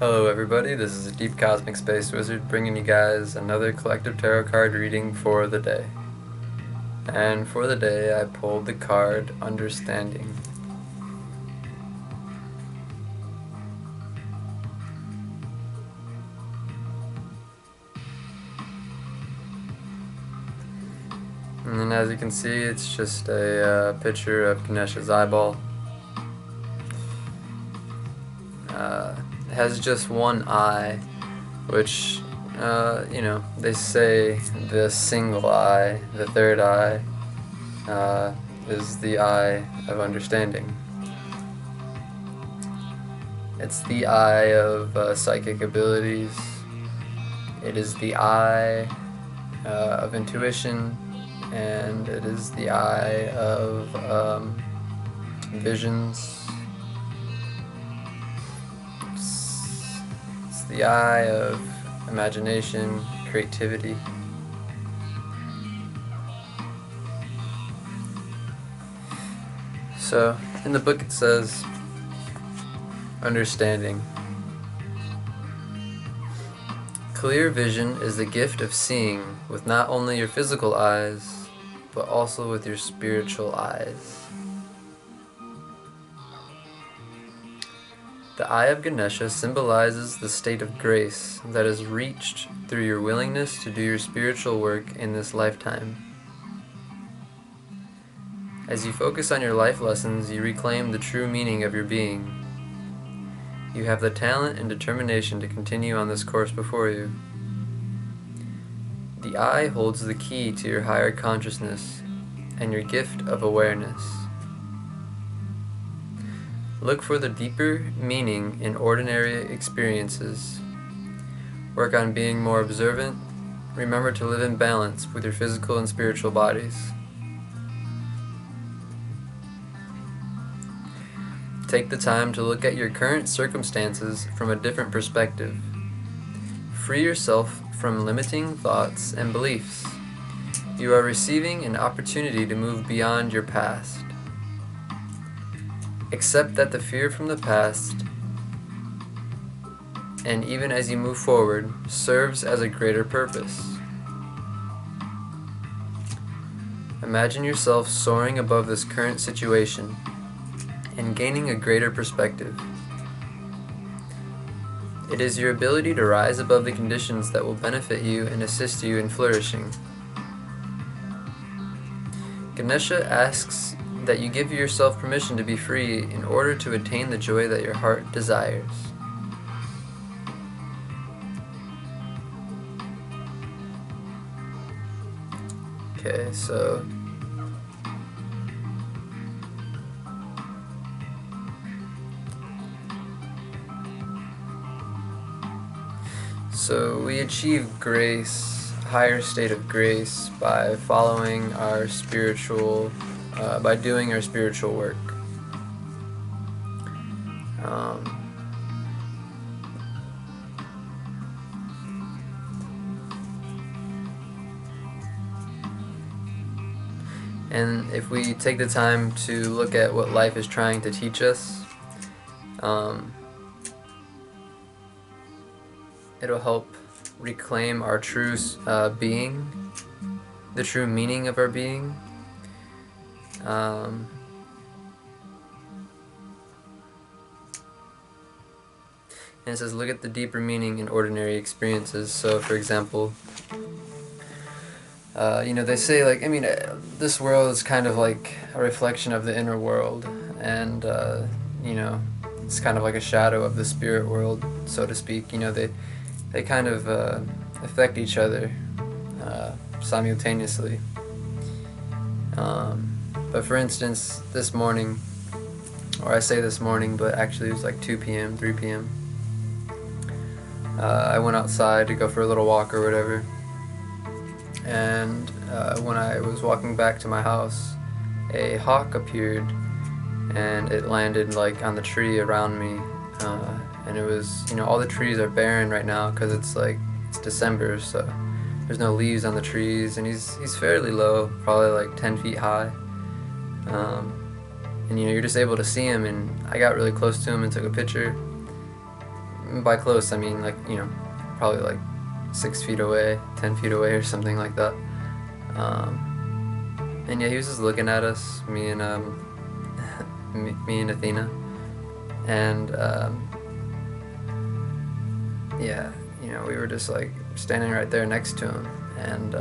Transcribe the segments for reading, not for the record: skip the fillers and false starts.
Hello everybody, this is a Deep Cosmic Space Wizard bringing you guys another collective tarot card reading for the day. And for the day I pulled the card Understanding. And then as you can see, it's just a picture of Ganesha's eyeball. It has just one eye, which, they say the single eye, the third eye, is the eye of understanding. It's the eye of psychic abilities. It is the eye of intuition, and it is the eye of visions. It's the eye of imagination, creativity. So, in the book it says, understanding. Clear vision is the gift of seeing with not only your physical eyes, but also with your spiritual eyes. The eye of Ganesha symbolizes the state of grace that is reached through your willingness to do your spiritual work in this lifetime. As you focus on your life lessons, you reclaim the true meaning of your being. You have the talent and determination to continue on this course before you. The eye holds the key to your higher consciousness and your gift of awareness. Look for the deeper meaning in ordinary experiences. Work on being more observant. Remember to live in balance with your physical and spiritual bodies. Take the time to look at your current circumstances from a different perspective. Free yourself from limiting thoughts and beliefs. You are receiving an opportunity to move beyond your past. Accept that the fear from the past, and even as you move forward, serves as a greater purpose. Imagine yourself soaring above this current situation and gaining a greater perspective. It is your ability to rise above the conditions that will benefit you and assist you in flourishing. Ganesha asks that you give yourself permission to be free in order to attain the joy that your heart desires. Okay, so we achieve grace, higher state of grace, by following our spiritual, by doing our spiritual work. And if we take the time to look at what life is trying to teach us, it'll help reclaim our true being, the true meaning of our being. And it says, look at the deeper meaning in ordinary experiences. So, for example, they say, this world is kind of like a reflection of the inner world, and, it's kind of like a shadow of the spirit world, so to speak. They kind of affect each other simultaneously. But for instance, this morning, or I say this morning, but actually it was like 2 p.m., 3 p.m., I went outside to go for a little walk or whatever, and when I was walking back to my house, a hawk appeared, and it landed on the tree around me, and it was, all the trees are barren right now because it's December, so there's no leaves on the trees, and he's fairly low, probably 10 feet high, and you're just able to see him, and I got really close to him and took a picture. by close I mean like, you know, probably like 6 feet away, 10 feet away or something like that. And yeah, he was just looking at us, me and me and Athena, and yeah, you know, we were just like standing right there next to him, and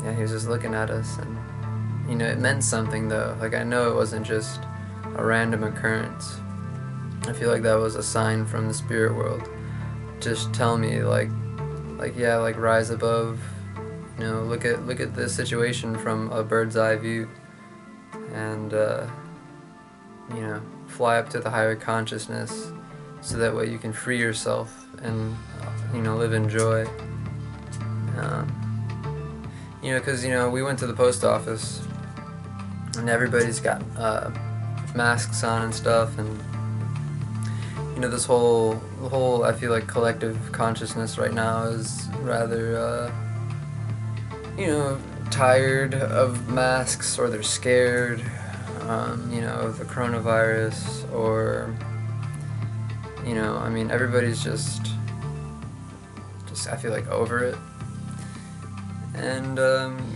yeah, he was just looking at us, and you know, it meant something though. Like, I know it wasn't just a random occurrence. I feel like that was a sign from the spirit world, just tell me like yeah, like rise above, you know, look at the situation from a bird's eye view, and you know, fly up to the higher consciousness, so that way you can free yourself and you know, live in joy. You know, because you know, we went to the post office and everybody's got masks on and stuff, and you know, this whole I feel like collective consciousness right now is rather you know, tired of masks, or they're scared, you know, of the coronavirus, or you know, I mean, everybody's just I feel like over it, and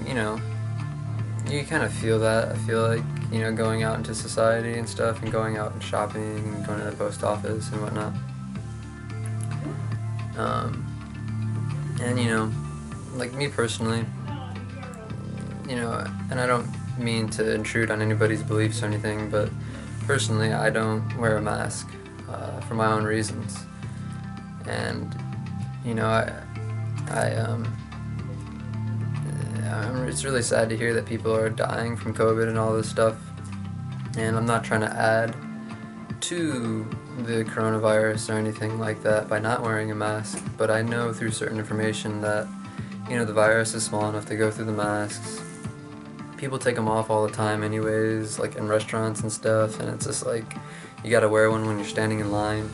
you know, you kind of feel that. I feel like, you know, going out into society and stuff, and going out and shopping, and going to the post office and whatnot. And you know, like me personally, you know, and I don't mean to intrude on anybody's beliefs or anything, but personally, I don't wear a mask for my own reasons. And you know, it's really sad to hear that people are dying from COVID and all this stuff, and I'm not trying to add to the coronavirus or anything like that by not wearing a mask, but I know through certain information that, you know, the virus is small enough to go through the masks. People take them off all the time anyways, like in restaurants and stuff, and it's just like, you gotta wear one when you're standing in line,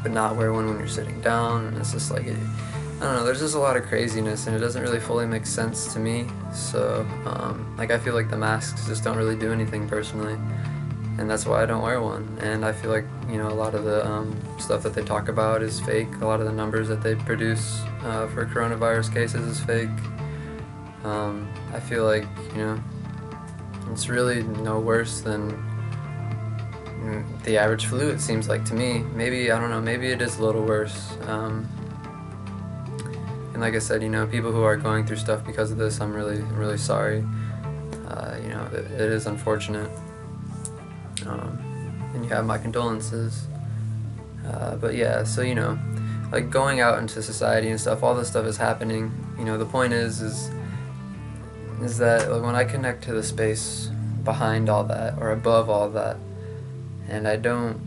but not wear one when you're sitting down, and it's just like, I don't know, there's just a lot of craziness, and it doesn't really fully make sense to me. So like, I feel like the masks just don't really do anything personally, and that's why I don't wear one. And I feel like, you know, a lot of the stuff that they talk about is fake. A lot of the numbers that they produce for coronavirus cases is fake. I feel like, you know, it's really no worse than the average flu, it seems like to me. Maybe, I don't know, maybe it is a little worse. And like I said, you know, people who are going through stuff because of this, I'm really sorry. You know, it is unfortunate. And you have my condolences. But yeah, so you know, like going out into society and stuff, all this stuff is happening. You know, the point is that like, when I connect to the space behind all that, or above all that, and I don't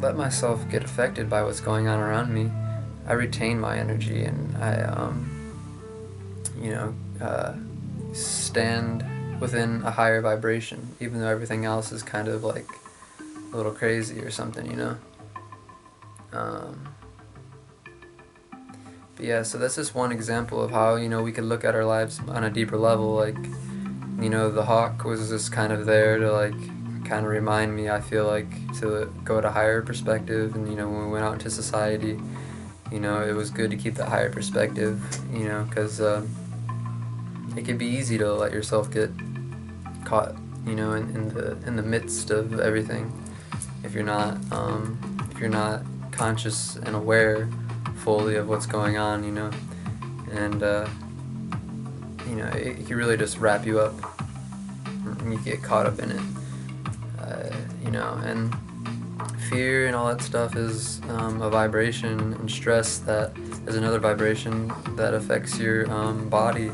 let myself get affected by what's going on around me, I retain my energy, and I you know, stand within a higher vibration, even though everything else is kind of like a little crazy or something, you know. But yeah, so that's just one example of how, you know, we could look at our lives on a deeper level. Like, you know, the hawk was just kind of there to like kind of remind me, I feel like, to go at a higher perspective. And you know, when we went out into society, you know, it was good to keep that higher perspective, you know, because it could be easy to let yourself get caught, you know, in the midst of everything, if you're not conscious and aware fully of what's going on, you know. And you know, it can really just wrap you up, and you get caught up in it, you know. And fear and all that stuff is a vibration, and stress that is another vibration that affects your body.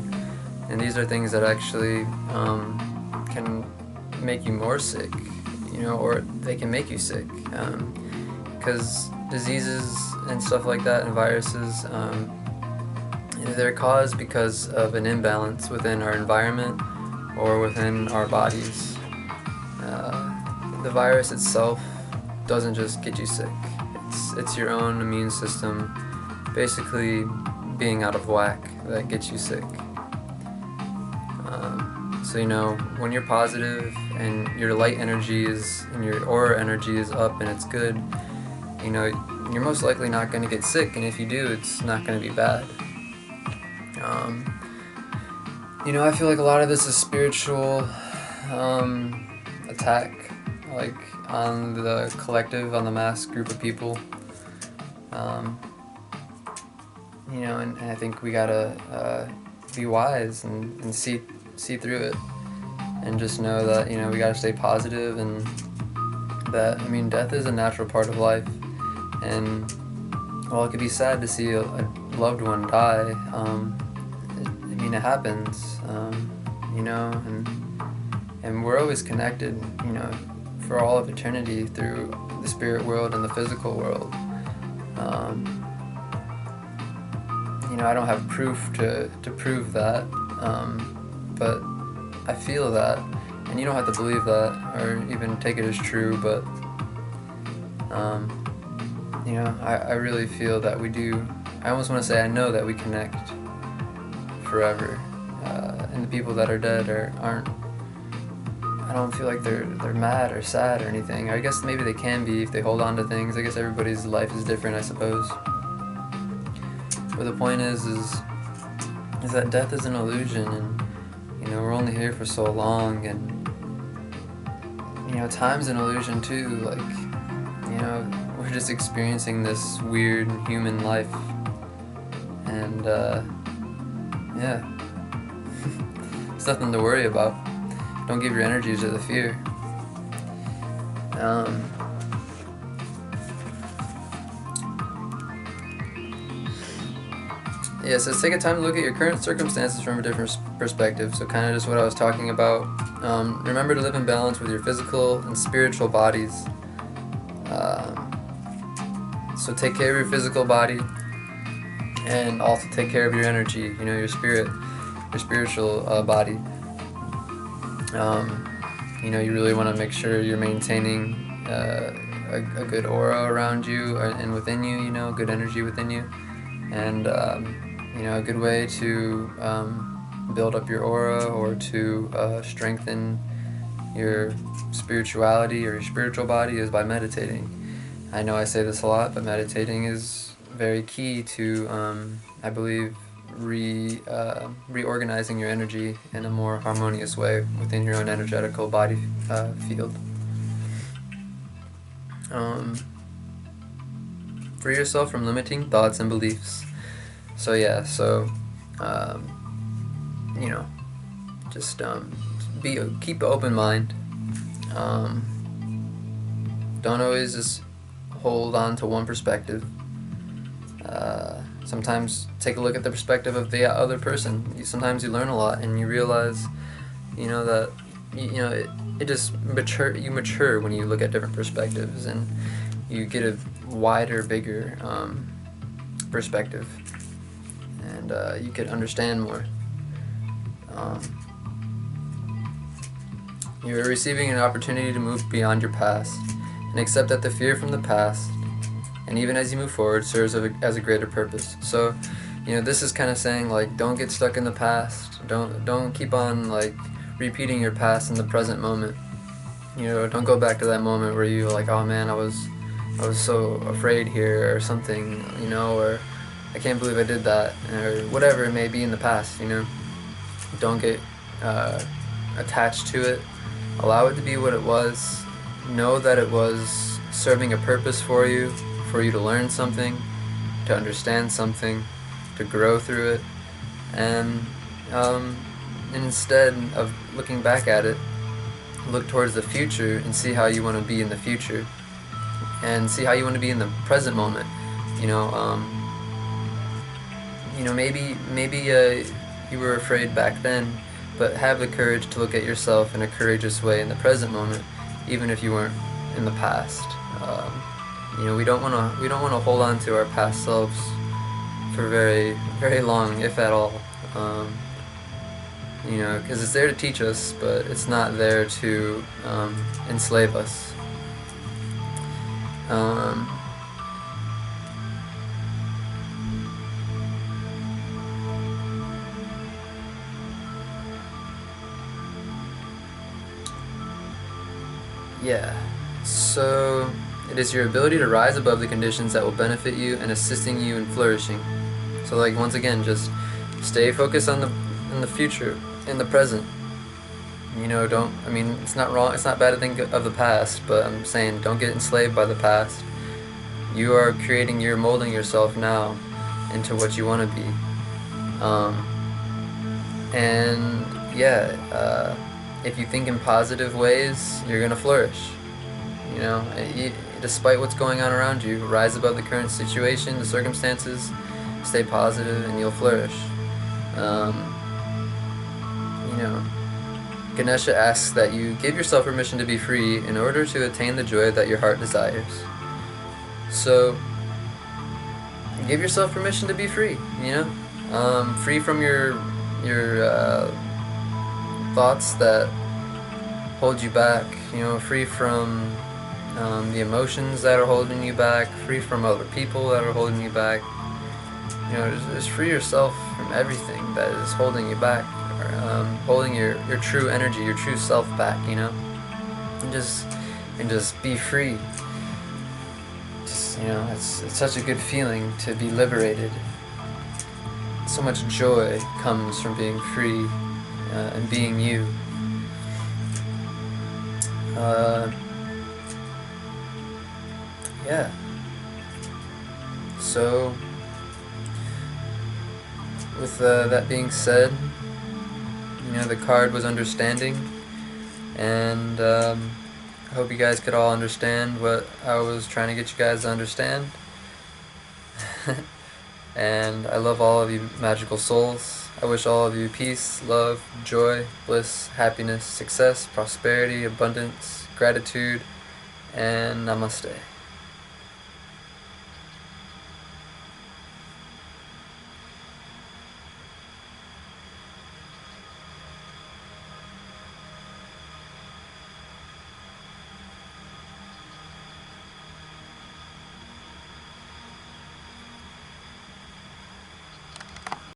And these are things that actually can make you more sick, you know, or they can make you sick, because diseases and stuff like that, and viruses, they're caused because of an imbalance within our environment or within our bodies. The virus itself doesn't just get you sick. It's your own immune system basically being out of whack that gets you sick. So you know, when you're positive and your light energy is, and your aura energy is up and it's good, you know, you're most likely not going to get sick, and if you do, it's not going to be bad. You know, I feel like a lot of this is spiritual attack, like on the collective, on the mass group of people. You know, and I think we gotta be wise and see through it, and just know that, you know, we gotta stay positive, and that, I mean, death is a natural part of life, and while it could be sad to see a loved one die, I mean, it happens, you know, and we're always connected, you know, for all of eternity through the spirit world and the physical world. You know, I don't have proof to prove that, but I feel that, and you don't have to believe that or even take it as true, but you know, I really feel that we do. I almost want to say I know that we connect forever, and the people that are dead aren't. I don't feel like they're mad or sad or anything. I guess maybe they can be if they hold on to things. I guess everybody's life is different, I suppose. But the point is that death is an illusion, and you know, we're only here for so long, and you know, time's an illusion too. Like, you know, we're just experiencing this weird human life, and yeah, it's nothing to worry about. Don't give your energy to the fear. Yeah, so take a time to look at your current circumstances from a different perspective. So kind of just what I was talking about. Remember to live in balance with your physical and spiritual bodies. So take care of your physical body, and also take care of your energy, you know, your spirit, your spiritual body. You know, you really want to make sure you're maintaining a good aura around you and within you, you know, good energy within you. And you know, a good way to build up your aura or to strengthen your spirituality or your spiritual body is by meditating. I know I say this a lot, but meditating is very key to, I believe, reorganizing your energy in a more harmonious way within your own energetical body field. Free yourself from limiting thoughts and beliefs. So yeah, you know, just keep an open mind. Don't always just hold on to one perspective. Sometimes take a look at the perspective of the other person. Sometimes you learn a lot, and you realize, you know, that you know it just you mature when you look at different perspectives, and you get a wider, bigger perspective, and you could understand more. You're receiving an opportunity to move beyond your past and accept that the fear from the past, and even as you move forward, serves as a greater purpose. So, you know, this is kind of saying, like, don't get stuck in the past. Don't keep on, like, repeating your past in the present moment. You know, don't go back to that moment where you were like, oh man, I was so afraid here or something, you know, or I can't believe I did that, or whatever it may be in the past, you know. Don't get attached to it. Allow it to be what it was. Know that it was serving a purpose for you to learn something, to understand something, to grow through it, and instead of looking back at it, look towards the future and see how you want to be in the future, and see how you want to be in the present moment. You know, maybe you were afraid back then, but have the courage to look at yourself in a courageous way in the present moment, even if you weren't in the past. You know, we don't want to hold on to our past selves for very, very long, if at all. You know, because it's there to teach us, but it's not there to enslave us. Yeah, so It is your ability to rise above the conditions that will benefit you and assisting you in flourishing. So like once again, just stay focused on the future, in the present. You know, don't, I mean, it's not wrong, it's not bad to think of the past, but I'm saying don't get enslaved by the past. You are creating, you're molding yourself now into what you want to be. And yeah, if you think in positive ways, you're gonna flourish. You know, despite what's going on around you, rise above the current situation, the circumstances, stay positive, and you'll flourish. You know, Ganesha asks that you give yourself permission to be free in order to attain the joy that your heart desires. So, give yourself permission to be free. You know, free from your thoughts that hold you back. You know, free from the emotions that are holding you back. Free from other people that are holding you back. You know, just free yourself from everything that is holding you back. Holding your true energy, your true self back, you know, and just be free. Just, you know, it's such a good feeling to be liberated. So much joy comes from being free and being you. Yeah. So, with that being said, you know, the card was understanding, and I hope you guys could all understand what I was trying to get you guys to understand. And I love all of you magical souls. I wish all of you peace, love, joy, bliss, happiness, success, prosperity, abundance, gratitude, and namaste.